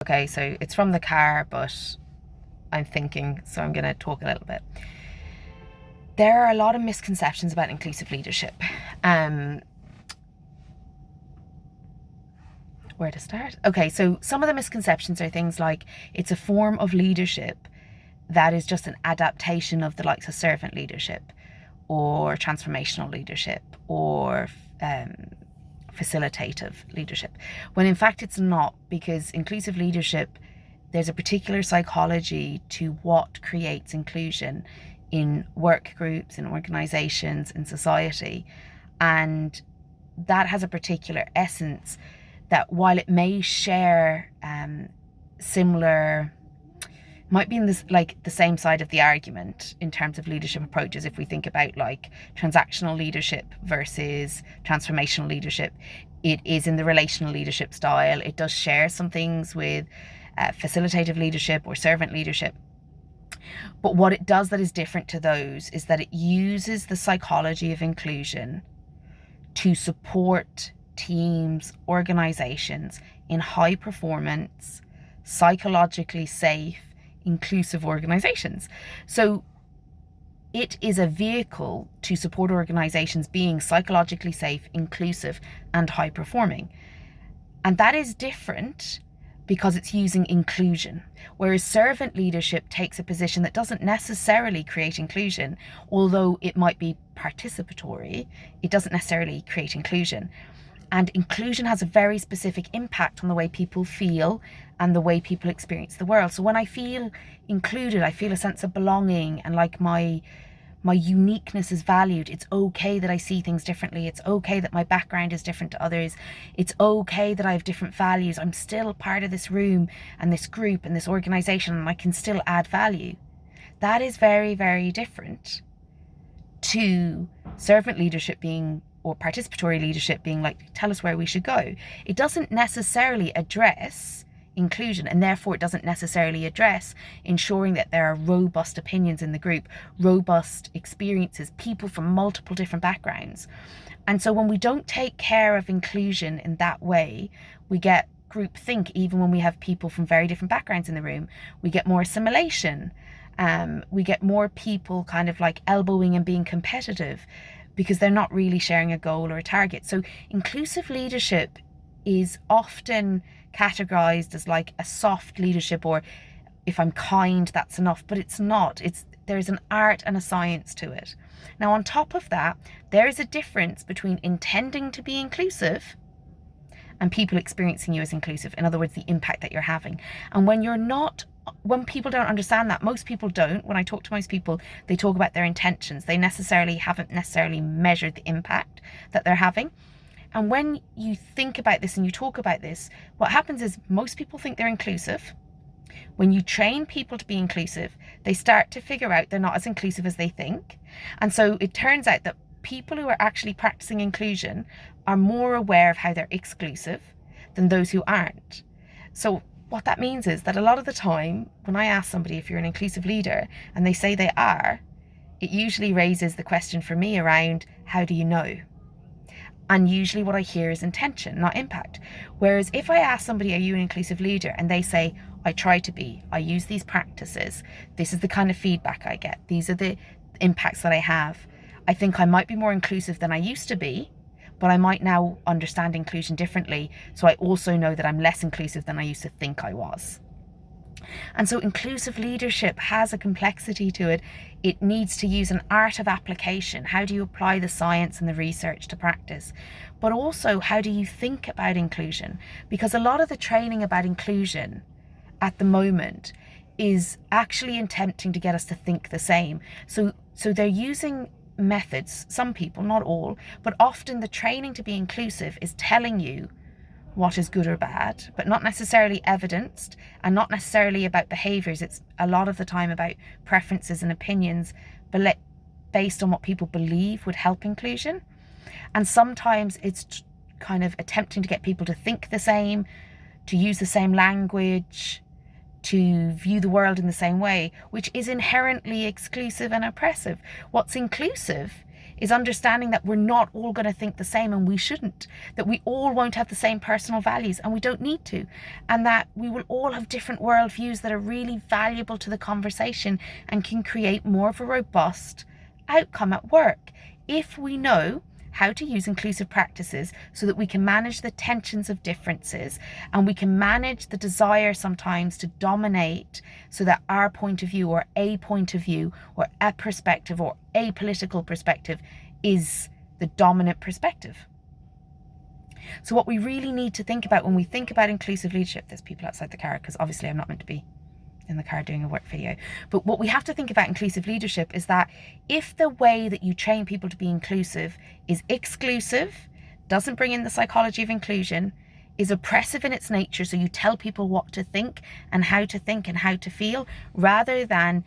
Okay, so it's from the car, but I'm thinking, so I'm going to talk a little bit. There are a lot of misconceptions about inclusive leadership. Where to start? Okay, so some of the misconceptions are things like it's a form of leadership that is just an adaptation of the likes of servant leadership or transformational leadership or facilitative leadership, when in fact it's not, because inclusive leadership, there's a particular psychology to what creates inclusion in work groups, in organizations, in society, and that has a particular essence that, while it may share similar, might be in this, like, the same side of the argument in terms of leadership approaches. If we think about like transactional leadership versus transformational leadership, it is in the relational leadership style. It does share some things with facilitative leadership or servant leadership. But what it does that is different to those is that it uses the psychology of inclusion to support teams, organizations in high performance, psychologically safe, inclusive organizations. So it is a vehicle to support organizations being psychologically safe, inclusive, and high performing. And that is different because it's using inclusion. Whereas servant leadership takes a position that doesn't necessarily create inclusion, although it might be participatory, it doesn't necessarily create inclusion. And inclusion has a very specific impact on the way people feel and the way people experience the world. So when I feel included, I feel a sense of belonging and like my uniqueness is valued. It's okay that I see things differently. It's okay that my background is different to others. It's okay that I have different values. I'm still part of this room and this group and this organization, and I can still add value. That is very, very different to servant leadership being, or participatory leadership being like, tell us where we should go. It doesn't necessarily address inclusion, and therefore it doesn't necessarily address ensuring that there are robust opinions in the group, robust experiences, people from multiple different backgrounds. And so when we don't take care of inclusion in that way, we get groupthink. Even when we have people from very different backgrounds in the room, we get more assimilation. We get more people kind of like elbowing and being competitive because they're not really sharing a goal or a target. So inclusive leadership is often categorized as like a soft leadership, or if I'm kind, that's enough, but it's not. There's an art and a science to it. Now, on top of that, there is a difference between intending to be inclusive and people experiencing you as inclusive. In other words, the impact that you're having. And when people don't understand that, most people don't. When I talk to most people, they talk about their intentions. They haven't necessarily measured the impact that they're having. And when you think about this and you talk about this, what happens is most people think they're inclusive. When you train people to be inclusive, they start to figure out they're not as inclusive as they think. And so it turns out that people who are actually practicing inclusion are more aware of how they're exclusive than those who aren't. So what that means is that a lot of the time, when I ask somebody if you're an inclusive leader and they say they are, it usually raises the question for me around, how do you know? And usually what I hear is intention, not impact. Whereas if I ask somebody, are you an inclusive leader? And they say, I try to be, I use these practices, this is the kind of feedback I get, these are the impacts that I have, I think I might be more inclusive than I used to be, but I might now understand inclusion differently. So I also know that I'm less inclusive than I used to think I was. And so inclusive leadership has a complexity to it. It needs to use an art of application. How do you apply the science and the research to practice? But also, how do you think about inclusion? Because a lot of the training about inclusion at the moment is actually attempting to get us to think the same. So they're using methods, some people, not all, but often the training to be inclusive is telling you what is good or bad, but not necessarily evidenced and not necessarily about behaviours. It's a lot of the time about preferences and opinions, but based on what people believe would help inclusion. And sometimes it's kind of attempting to get people to think the same, to use the same language, to view the world in the same way, which is inherently exclusive and oppressive. What's inclusive is understanding that we're not all going to think the same, and we shouldn't, that we all won't have the same personal values, and we don't need to, and that we will all have different worldviews that are really valuable to the conversation and can create more of a robust outcome at work if we know how to use inclusive practices so that we can manage the tensions of differences, and we can manage the desire sometimes to dominate so that our point of view, or a point of view, or a perspective, or a political perspective is the dominant perspective. So what we really need to think about when we think about inclusive leadership, there's people outside the car because obviously I'm not meant to be in the car doing a work video, but what we have to think about inclusive leadership is that if the way that you train people to be inclusive is exclusive, doesn't bring in the psychology of inclusion, is oppressive in its nature, so you tell people what to think and how to feel, rather than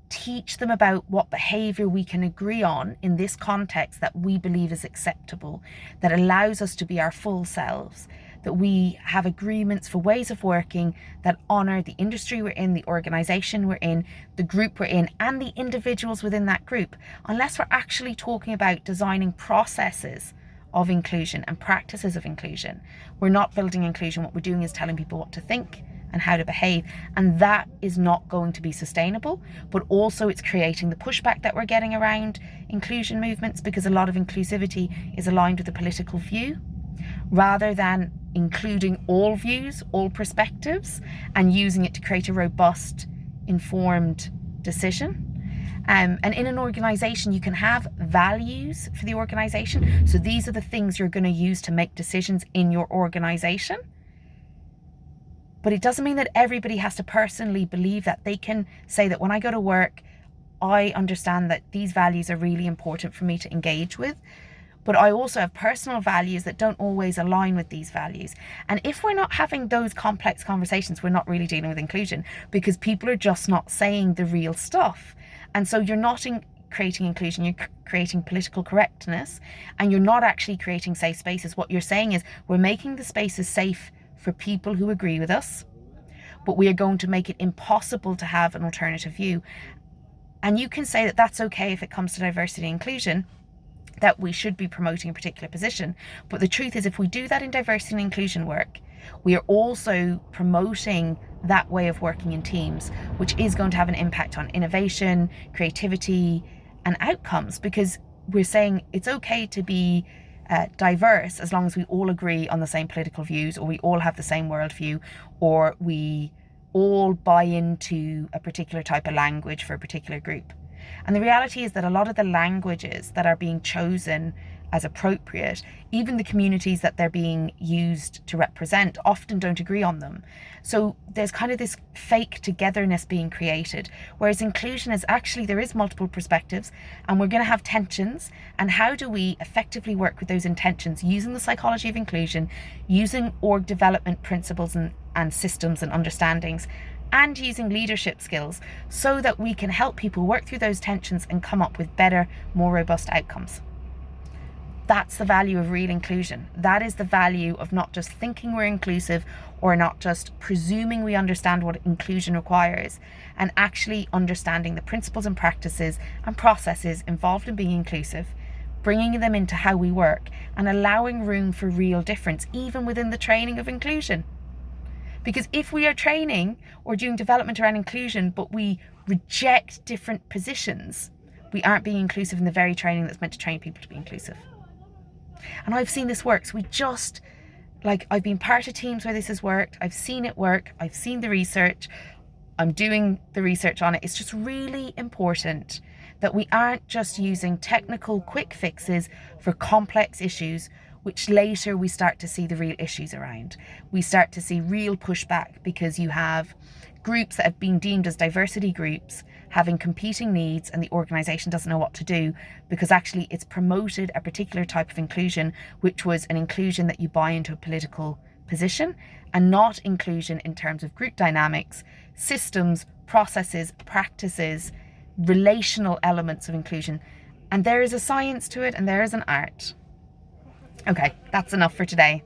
teach them about what behavior we can agree on in this context that we believe is acceptable, that allows us to be our full selves, that we have agreements for ways of working that honor the industry we're in, the organization we're in, the group we're in, and the individuals within that group. Unless we're actually talking about designing processes of inclusion and practices of inclusion, we're not building inclusion. What we're doing is telling people what to think and how to behave, and that is not going to be sustainable. But also it's creating the pushback that we're getting around inclusion movements, because a lot of inclusivity is aligned with a political view rather than including all views, all perspectives, and using it to create a robust, informed decision. And in an organization, you can have values for the organization. So these are the things you're going to use to make decisions in your organization. But it doesn't mean that everybody has to personally believe that. They can say that when I go to work, I understand that these values are really important for me to engage with, but I also have personal values that don't always align with these values. And if we're not having those complex conversations, we're not really dealing with inclusion, because people are just not saying the real stuff. And so you're not creating inclusion, you're creating political correctness, and you're not actually creating safe spaces. What you're saying is we're making the spaces safe for people who agree with us, but we are going to make it impossible to have an alternative view. And you can say that that's okay if it comes to diversity and inclusion, that we should be promoting a particular position. But the truth is, if we do that in diversity and inclusion work, we are also promoting that way of working in teams, which is going to have an impact on innovation, creativity, and outcomes, because we're saying it's okay to be diverse as long as we all agree on the same political views, or we all have the same worldview, or we all buy into a particular type of language for a particular group. And the reality is that a lot of the languages that are being chosen as appropriate, even the communities that they're being used to represent, often don't agree on them. So there's kind of this fake togetherness being created, whereas inclusion is actually, there is multiple perspectives, and we're going to have tensions. And how do we effectively work with those intentions using the psychology of inclusion, using org development principles and systems and understandings, and using leadership skills, so that we can help people work through those tensions and come up with better, more robust outcomes. That's the value of real inclusion. That is the value of not just thinking we're inclusive, or not just presuming we understand what inclusion requires, and actually understanding the principles and practices and processes involved in being inclusive, bringing them into how we work, and allowing room for real difference, even within the training of inclusion. Because if we are training or doing development around inclusion, but we reject different positions, we aren't being inclusive in the very training that's meant to train people to be inclusive. And I've seen this work. So I've been part of teams where this has worked. I've seen it work. I've seen the research. I'm doing the research on it. It's just really important that we aren't just using technical quick fixes for complex issues, which later we start to see the real issues around. We start to see real pushback, because you have groups that have been deemed as diversity groups having competing needs, and the organisation doesn't know what to do, because actually it's promoted a particular type of inclusion, which was an inclusion that you buy into a political position, and not inclusion in terms of group dynamics, systems, processes, practices, relational elements of inclusion. And there is a science to it, and there is an art. Okay, that's enough for today.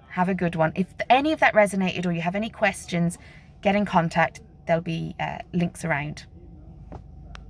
Have a good one. If any of that resonated, or you have any questions, get in contact. There'll be links around.